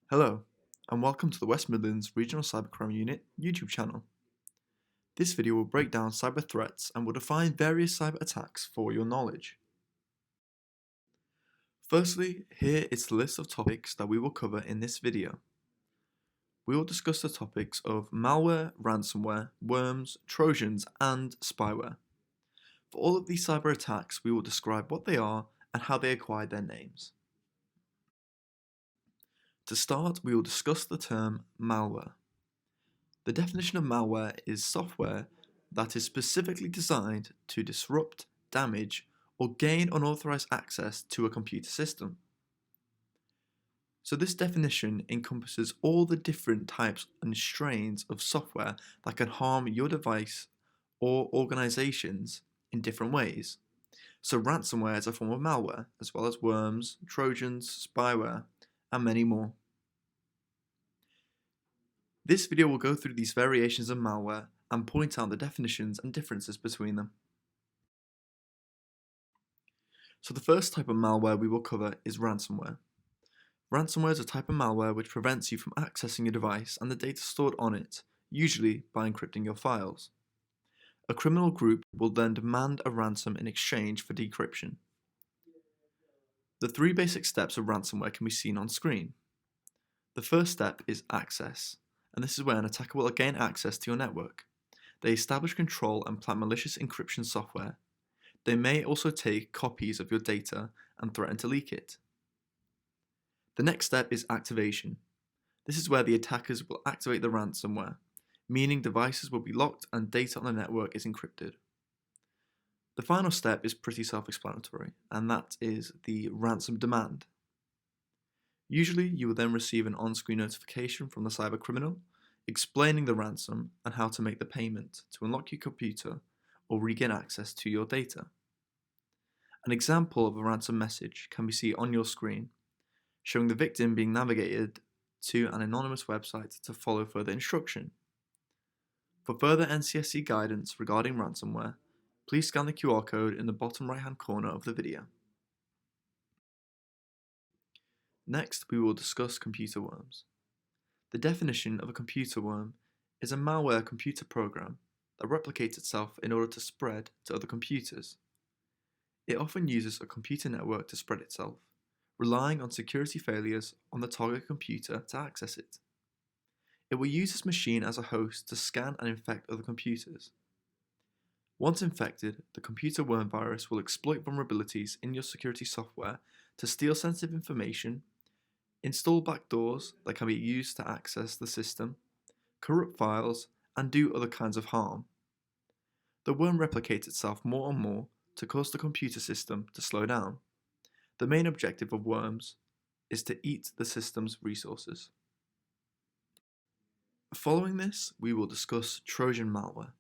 Hello, and welcome to the West Midlands Regional Cybercrime Unit YouTube channel. This video will break down cyber threats and will define various cyber attacks for your knowledge. Firstly, here is the list of topics that we will cover in this video. We will discuss the topics of malware, ransomware, worms, trojans, and spyware. For all of these cyber attacks, we will describe what they are and how they acquired their names. To start, we will discuss the term malware. The definition of malware is software that is specifically designed to disrupt, damage, or gain unauthorized access to a computer system. So this definition encompasses all the different types and strains of software that can harm your device or organizations in different ways. So ransomware is a form of malware, as well as worms, trojans, spyware, and many more. This video will go through these variations of malware and point out the definitions and differences between them. So the first type of malware we will cover is ransomware. Ransomware is a type of malware which prevents you from accessing your device and the data stored on it, usually by encrypting your files. A criminal group will then demand a ransom in exchange for decryption. The three basic steps of ransomware can be seen on screen. The first step is access, and this is where an attacker will gain access to your network. They establish control and plant malicious encryption software. They may also take copies of your data and threaten to leak it. The next step is activation. This is where the attackers will activate the ransomware, meaning devices will be locked and data on the network is encrypted. The final step is pretty self-explanatory, and that is the ransom demand. Usually, you will then receive an on-screen notification from the cybercriminal explaining the ransom and how to make the payment to unlock your computer or regain access to your data. An example of a ransom message can be seen on your screen, showing the victim being navigated to an anonymous website to follow further instruction. For further NCSC guidance regarding ransomware, please scan the QR code in the bottom right-hand corner of the video. Next, we will discuss computer worms. The definition of a computer worm is a malware computer program that replicates itself in order to spread to other computers. It often uses a computer network to spread itself, relying on security failures on the target computer to access it. It will use this machine as a host to scan and infect other computers. Once infected, the computer worm virus will exploit vulnerabilities in your security software to steal sensitive information, install backdoors that can be used to access the system, corrupt files, and do other kinds of harm. The worm replicates itself more and more to cause the computer system to slow down. The main objective of worms is to eat the system's resources. Following this, we will discuss Trojan malware.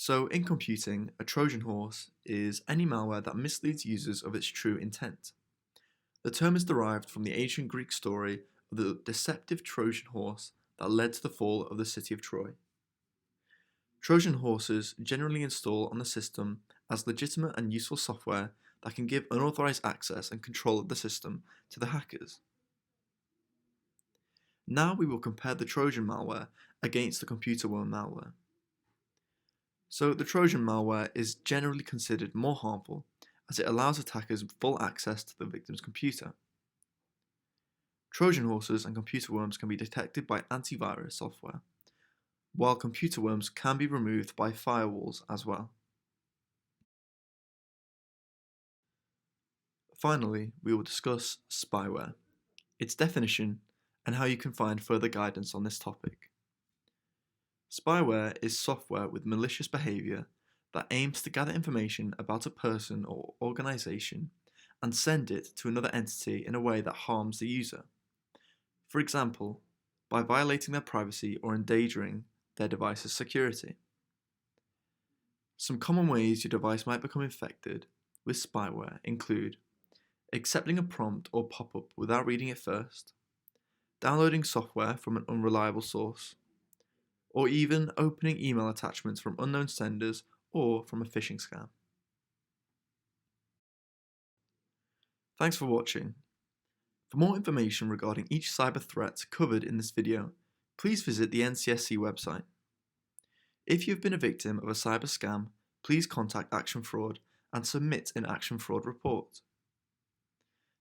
So in computing, a Trojan horse is any malware that misleads users of its true intent. The term is derived from the ancient Greek story of the deceptive Trojan horse that led to the fall of the city of Troy. Trojan horses generally install on the system as legitimate and useful software that can give unauthorized access and control of the system to the hackers. Now we will compare the Trojan malware against the computer worm malware. So the Trojan malware is generally considered more harmful as it allows attackers full access to the victim's computer. Trojan horses and computer worms can be detected by antivirus software, while computer worms can be removed by firewalls as well. Finally, we will discuss spyware, its definition, and how you can find further guidance on this topic. Spyware is software with malicious behavior that aims to gather information about a person or organization and send it to another entity in a way that harms the user. For example, by violating their privacy or endangering their device's security. Some common ways your device might become infected with spyware include accepting a prompt or pop-up without reading it first, downloading software from an unreliable source, or even opening email attachments from unknown senders or from a phishing scam. Thanks for watching. For more information regarding each cyber threat covered in this video, please visit the NCSC website. If you have been a victim of a cyber scam, please contact Action Fraud and submit an Action Fraud report.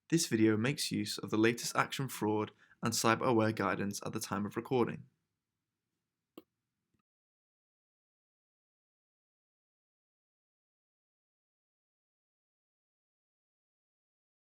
This video makes use of the latest Action Fraud and cyber aware guidance at the time of recording.